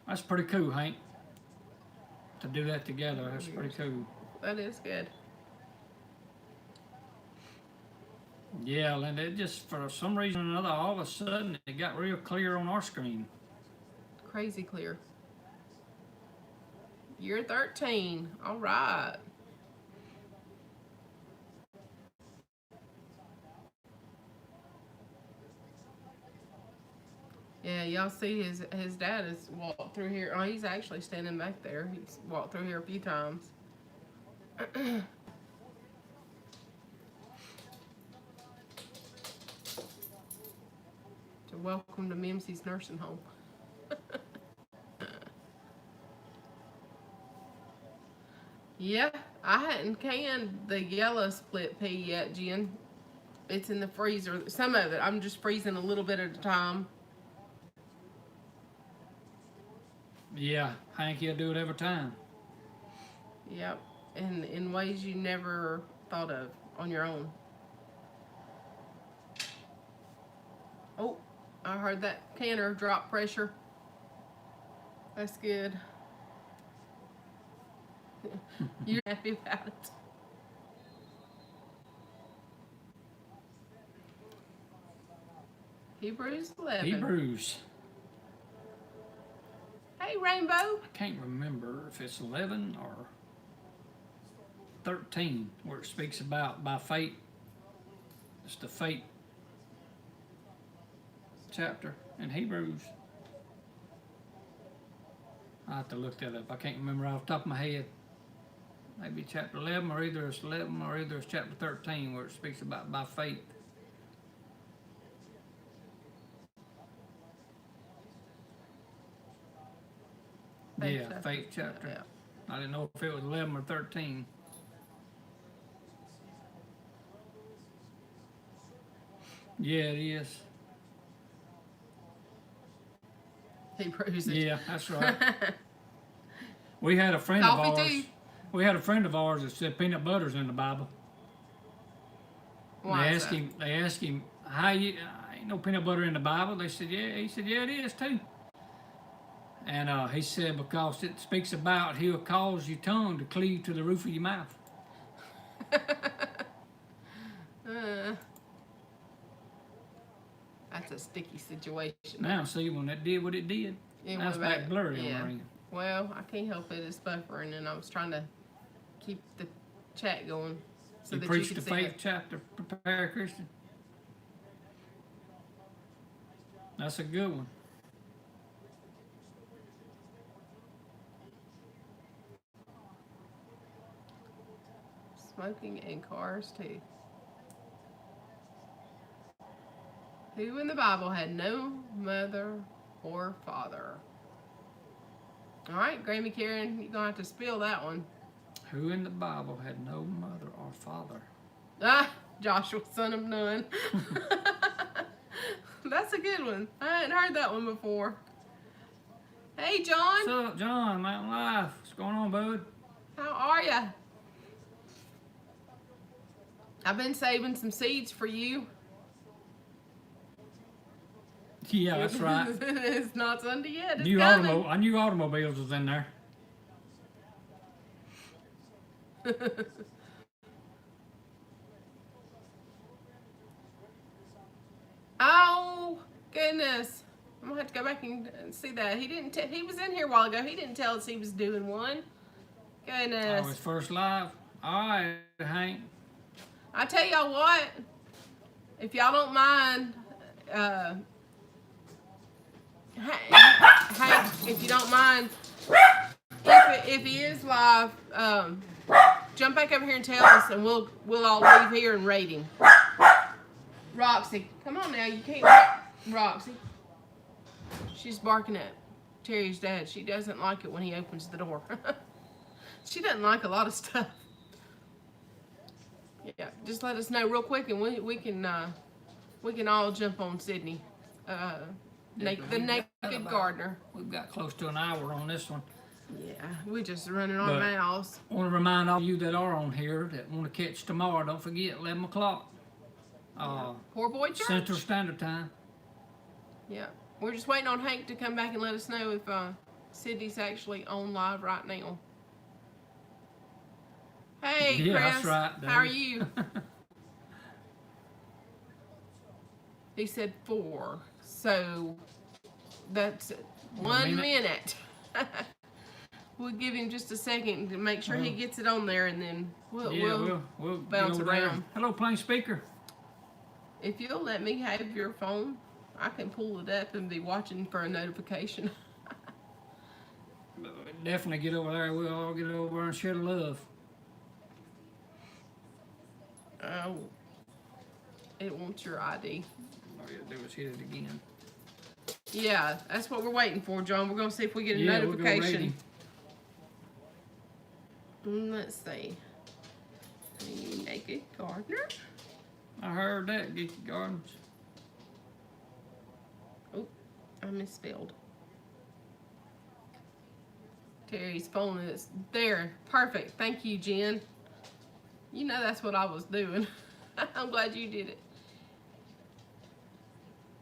That's pretty cool, Hank. To do that together, that's pretty cool.
That is good.
Yeah, and it just, for some reason or another, all of a sudden, it got real clear on our screen.
Crazy clear. You're 13. All right. Yeah, y'all see his dad has walked through here. Oh, he's actually standing back there. He's walked through here a few times. To welcome to Mimsy's nursing home. Yeah, I hadn't canned the yellow split pea yet, Jen. It's in the freezer. Some of it, I'm just freezing a little bit at a time.
Yeah, Hank, he'll do it every time.
Yep, and in ways you never thought of on your own. Oh, I heard that canner drop pressure. That's good. You're happy about it. Hebrews 11.
Hebrews.
Hey, Rainbow.
I can't remember if it's 11 or 13 where it speaks about by faith. It's the faith chapter in Hebrews. I'll have to look that up. I can't remember off the top of my head. Maybe chapter 11, or either it's 11 or either it's chapter 13 where it speaks about by faith. Faith chapter.
Yeah.
I didn't know if it was 11 or 13. Yeah, it is.
Hebrews.
Yeah, that's right. We had a friend of ours. We had a friend of ours that said peanut butter's in the Bible.
Why
They asked him, how you, ain't no peanut butter in the Bible. They said, yeah. He said, yeah, it is too. And he said, because it speaks about he'll cause your tongue to cleave to the roof of your mouth.
That's a sticky situation.
Now, see, when it did what it did, now it's back blurry on our end.
Well, I can't help it. It's buffering, and I was trying to keep the chat going so
You
that
preached
you
the
could see
faith
it.
chapter, Prepare a Christian. That's a good one.
Smoking and cars, too. Who in the Bible had no mother or father? All right, Grammy Karen, you're going to have to spill that one.
Who in the Bible had no mother or father?
Ah, Joshua, son of Nun. That's a good one. I hadn't heard that one before. Hey, John.
What's up, John? Mountain Life. What's going on, bud?
How are ya? I've been saving some seeds for you.
Yeah, that's right.
It's not Sunday yet. It's
New
coming.
I knew automobiles was in there.
Oh goodness! I'm gonna have to go back and see that. He didn't. He was in here a while ago. He didn't tell us he was doing one. Goodness.
Oh, his first live. All right, Hank.
I tell y'all what. If y'all don't mind, Hank, if you don't mind, if he is live, jump back over here and tell us, and we'll all leave here and rate him. Roxy, come on now, you can't. Roxy, she's barking at Terry's dad. She doesn't like it when he opens the door. She doesn't like a lot of stuff. Yeah, just let us know real quick, and we can all jump on Sydney, the naked gardener.
We've got close to an hour on this one.
Yeah, we just running our mouths.
I want to remind all of you that are on here that want to catch tomorrow. Don't forget 11 o'clock.
PoorBoy Church.
Central Standard Time.
Yeah, we're just waiting on Hank to come back and let us know if Sydney's actually on live right now. Hey,
yeah,
Chris.
That's right, Dave.
How are you? He said 4, so that's 1 minute. We'll give him just a second to make sure he gets it on there, and then we'll bounce around.
Hello, plain speaker.
If you'll let me have your phone, I can pull it up and be watching for a notification.
Definitely get over there. We'll all get over and share the love.
Oh, it wants your ID.
All you do is hit it again.
Yeah, that's what we're waiting for, John. We're going to see if we get a
We'll
notification. Let's see. The naked gardener.
I heard that, Geeky Gardens.
Oh, I misspelled. Terry's phone is there. Perfect. Thank you, Jen. You know that's what I was doing. I'm glad you did it.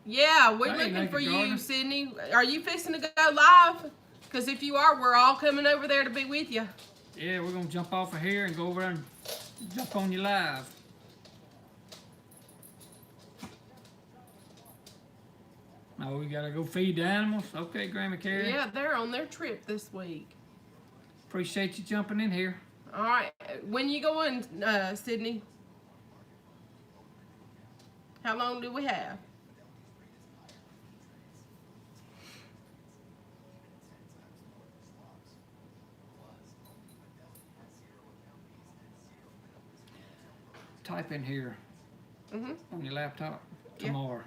Yeah, we're looking for you, Sydney. Are you fixing to go live? Because if you are, we're all coming over there to be with you.
Yeah, we're going to jump off of here and go over there and jump on you live. Oh, we got to go feed the animals? Okay, Grandma Carrie.
Yeah, they're on their trip this week.
Appreciate you jumping in here.
All right. When you going, Sydney? How long do we have?
Type in here on your laptop tomorrow.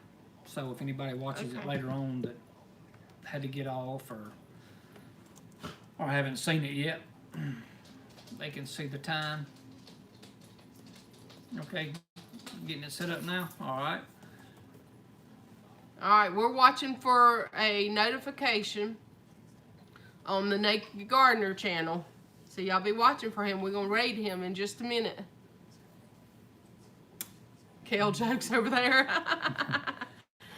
So if anybody watches it later on that had to get off or haven't seen it yet, they can see the time. Okay, getting it set up now. All right.
All right, we're watching for a notification on the Naked Gardener channel. So y'all be watching for him. We're going to raid him in just a minute. Kale jokes over there.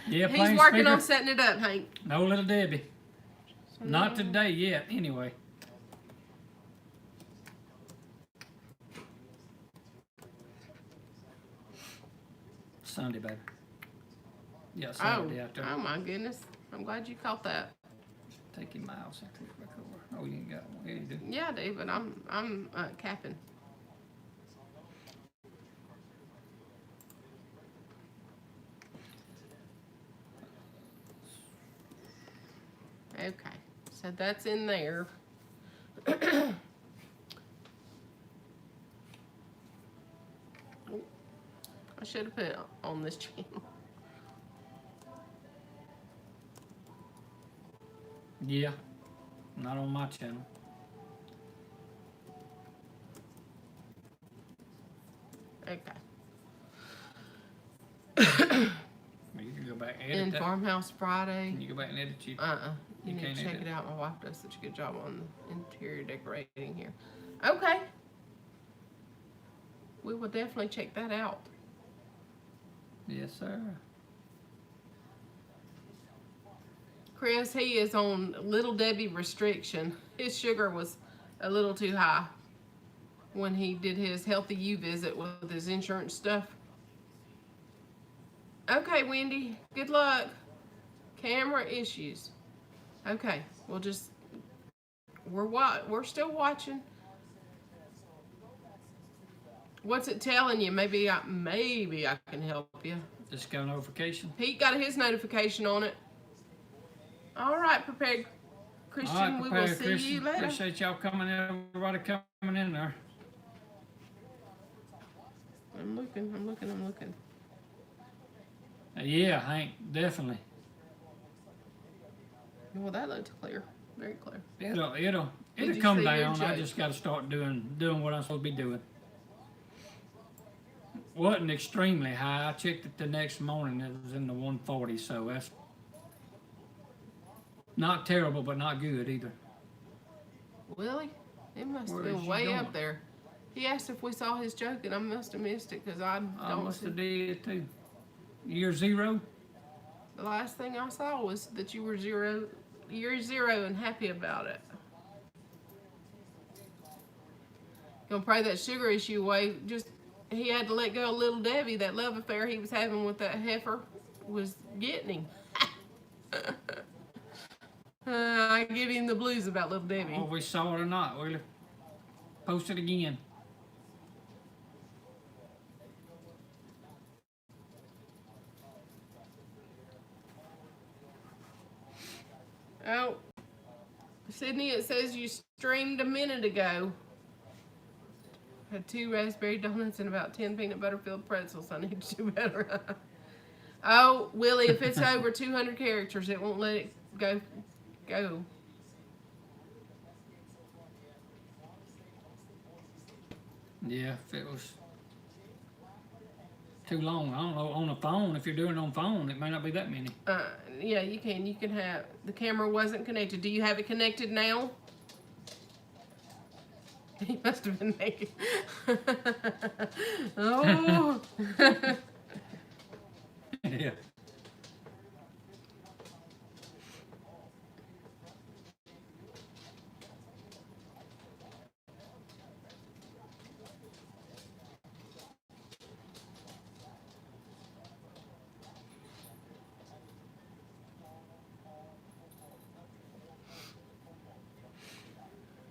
Yeah,
he's working on setting it up, Hank.
No, little Debbie. Not today yet, anyway. Sunday, baby. Yeah, Saturday out there.
Oh my goodness. I'm glad you caught that.
Take your mouse and click back over. Oh, you ain't got one. Yeah, you do.
Yeah, I do, but I'm capping. Okay, so that's in there. I should have put it on this channel.
Yeah, not on my channel.
Okay.
You can go back and edit
In
that.
Farmhouse Friday.
Can you go back and edit you?
You need to check it out. My wife does such a good job on the interior decorating here. Okay. We will definitely check that out.
Yes, sir.
Chris, he is on Little Debbie restriction. His sugar was a little too high when he did his Healthy You visit with his insurance stuff. Okay, Wendy, good luck. Camera issues. Okay, we're still watching. What's it telling you? Maybe I can help you.
Just got a notification.
Pete got his notification on it. All right, prepared Christian.
All right,
we
prepared
will see
Christian.
you later.
Appreciate y'all coming in. Everybody coming in there.
I'm looking.
Yeah, Hank, definitely.
Well, that looks clear. Very clear.
It'll
you
come
see your
down. I
joke?
just got to start doing what I'm supposed to be doing. Wasn't extremely high. I checked it the next morning. It was in the 140, so that's not terrible, but not good either.
Willie? It must
Where
have
is
been
she
way
going?
up there. He asked if we saw his joke, and I must have missed it because I
Must
see.
have did too. Year zero?
The last thing I saw was that you were year zero and happy about it. Gonna pray that sugar issue away. He had to let go of Little Debbie. That love affair he was having with that heifer was getting him. I give him the blues about Little Debbie.
Oh, we saw it or not, will you? Post it again.
Oh, Sydney, it says you streamed a minute ago. Had 2 raspberry donuts and about 10 peanut butter filled pretzels. I need to do better. Oh, Willie, if it's over 200 characters, it won't let it go.
Yeah, if it was too long, I don't know. On a phone, if you're doing it on phone, it may not be that many.
Yeah, you can. You can have. The camera wasn't connected. Do you have it connected now? He must have been naked. Oh.
Yeah.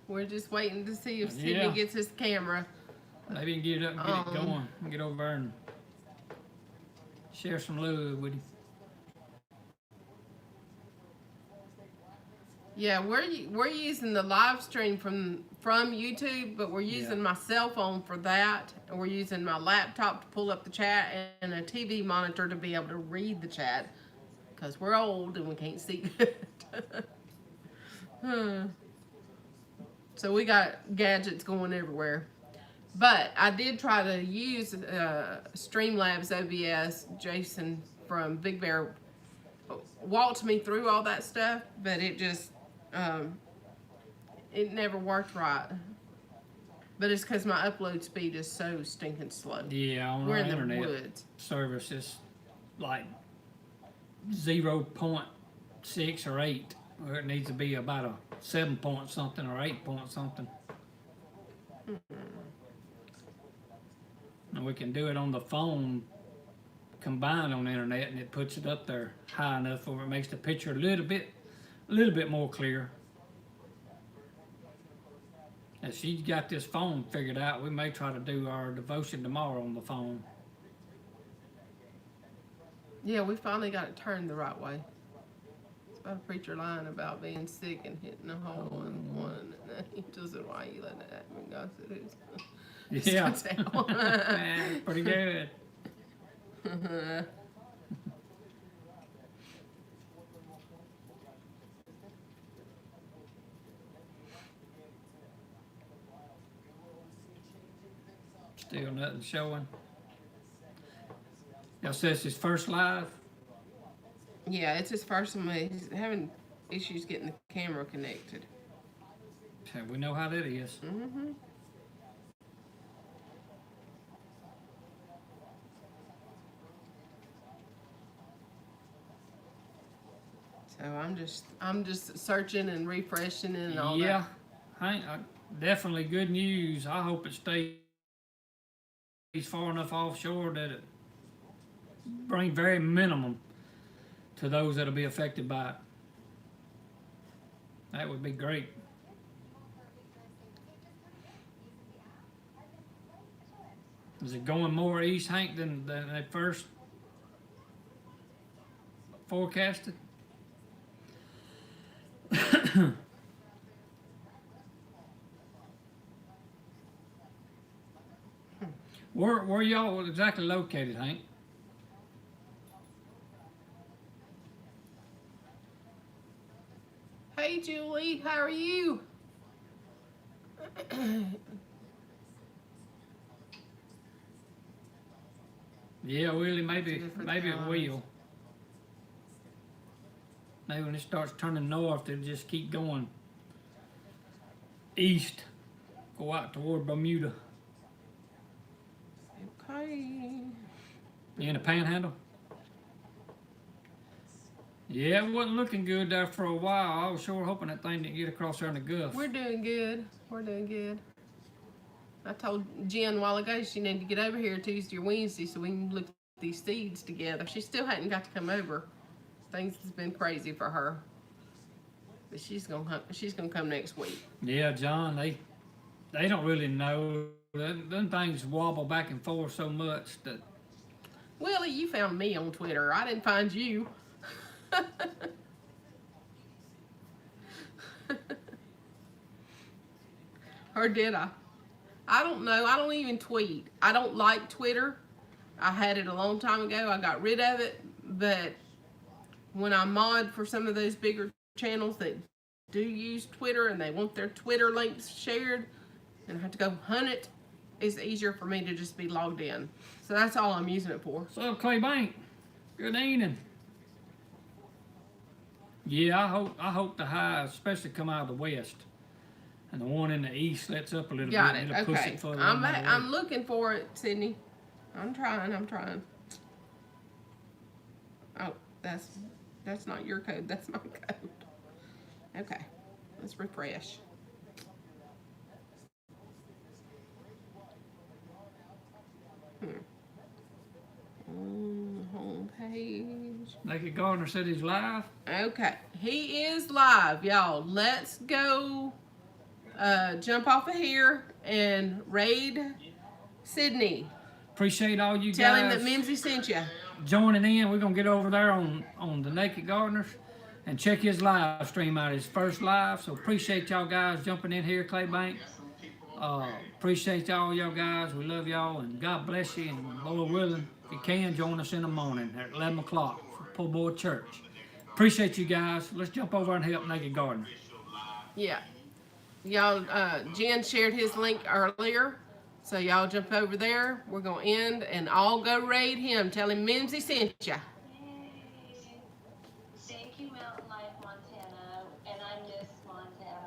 We're just waiting to see if Sydney
Yeah.
gets his camera.
Maybe you can get it up and get it going. Get over there and share some love with you.
Yeah, we're using the live stream from YouTube, but we're using my cell phone for that, and we're using my laptop to pull up the chat and a TV monitor to be able to read the chat, because we're old and we can't see good. So we got gadgets going everywhere. But I did try to use Streamlabs OBS. Jason from Big Bear walked me through all that stuff, but it just, it never worked right. But it's because my upload speed is so stinking slow.
Yeah, on
We're
our
in the
internet
woods.
service is like 0.6 or 8, where it needs to be about a 7 point something or 8 point something. And we can do it on the phone combined on the internet, and it puts it up there high enough where it makes the picture a little bit more clear. If she's got this phone figured out, we may try to do our devotion tomorrow on the phone.
Yeah, we finally got it turned the right way. It's about a preacher lying about being sick and hitting a hole in one. And he said, "Why you letting that happen?" God said, "Who's?"
Yeah. Pretty good. Still nothing showing. Y'all says his first live?
Yeah, it's his first one. He's having issues getting the camera connected.
Okay, we know how that is.
Mm-hmm. So I'm just searching and refreshing and all
Yeah, definitely good news. I hope it stays far enough offshore that it bring very minimum to those that'll be affected by it. That would be great. Is it going more east, Hank, than they first forecasted? Where y'all exactly located, Hank?
Hey Julie, how are you?
Yeah, Willie, maybe
Different
it
times.
will. Maybe when it starts turning north, it'll just keep going east, go out toward Bermuda.
Okay.
You in the Panhandle? Yeah, it wasn't looking good there for a while. I was sure hoping that thing didn't get across there in the Gulf.
We're doing good. We're doing good. I told Jen a while ago she needed to get over here Tuesday or Wednesday so we can look at these seeds together. She still hadn't got to come over. Things has been crazy for her. But she's gonna come next week.
Yeah, John, they don't really know. Them things wobble back and forth so much that.
Willie, you found me on Twitter. I didn't find you. Or did I? I don't know. I don't even tweet. I don't like Twitter. I had it a long time ago. I got rid of it. But when I mod for some of those bigger channels that do use Twitter and they want their Twitter links shared and I have to go hunt it, it's easier for me to just be logged in. So that's all I'm using it for.
So, Clay Bank, good evening. Yeah, I hope the highs especially come out of the west. And the one in the east lets up a little
Got
bit.
it.
It'll push
Okay.
it further
I'm looking for it, Sydney. I'm trying. Oh, that's not your code. That's my code. Okay. Let's refresh. On the home page.
Naked Gardner said he's live.
Okay. He is live, y'all. Let's go jump off of here and raid Sydney.
Appreciate all you
Tell
guys
him that Mimsy sent you.
joining in. We're going to get over there on the Naked Gardeners and check his live stream out, his first live. So appreciate y'all guys jumping in here, Clay Bank. Appreciate y'all guys. We love y'all, and God bless you. And Lord willing, if you can, join us in the morning at 11 o'clock for PoorBoy Church. Appreciate you guys. Let's jump over and help Naked Gardener.
Yeah. Y'all, Jen shared his link earlier. So y'all jump over there. We're going to end and all go raid him. Tell him Mimsy sent ya.
Thank you, Mountain Life, Montana. And I miss Montana.